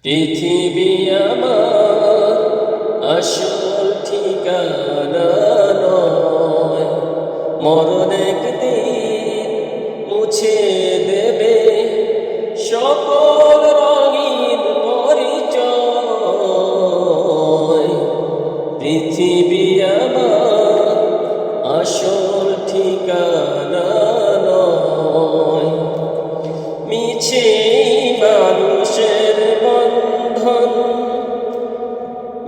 পৃথিবী আমার আসল ঠিকানা নয়, মরণ একদিন মুছে দেবে সকল রঙিন পরিচয়। পৃথিবী আমার আসল ঠিকানা নয়, মিছে মানুষের বন্ধন,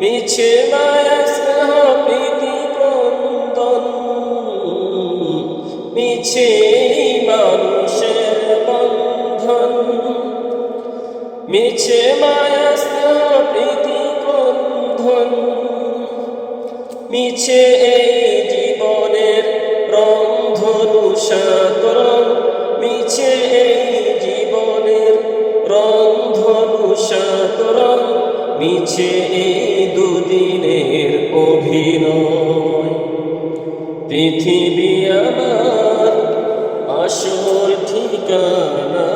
মিছে মায়া স্নেহ প্রীতি ক্রন্দন, মিছে মানুষের বন্ধন, মিছে মায়া স্নেহ প্রীতি ক্রন্দন, মিছে এই জীবনের রংধনু সাতরং, মিছে এই জীবনের রংধনু সাতরং, মিছে এই দুদিনের অভিনয়। পৃথিবী আমার আসল ঠিকানা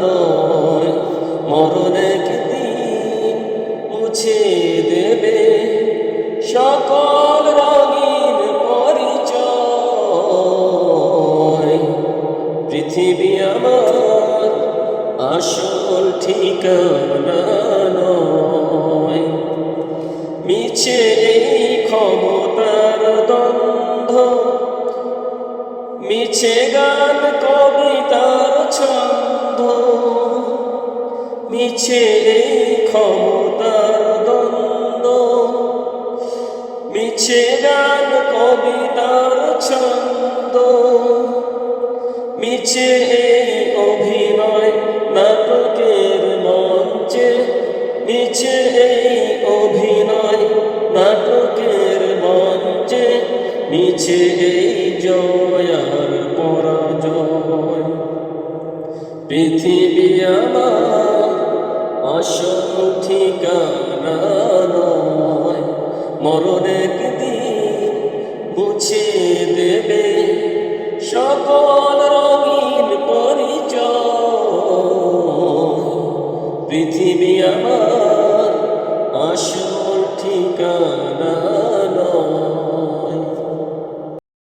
নয়, মরণ একদিন মুছে দেবে সকল রঙিন পরিচয়। পৃথিবী আমার আসল ঠিকানা নয়, মিছে এই ক্ষমতার দ্বন্দ্ব, মিছে গান কবিতার ছন্দ, মিছে এই ক্ষমতার দ্বন্দ্ব, মিছে গান কবিতার ছন্দ, মিছে এই অভিনয় নাটকের মঞ্চে, মিছে এই অভিনয় নাটকের মঞ্চে, মিছে এই জয় আর পরাজয়। পৃথিবী আমার আসল ঠিকানা নয়, মরণ একদিন মুছে দেবে সকল রঙিন পরিচয়। পৃথিবী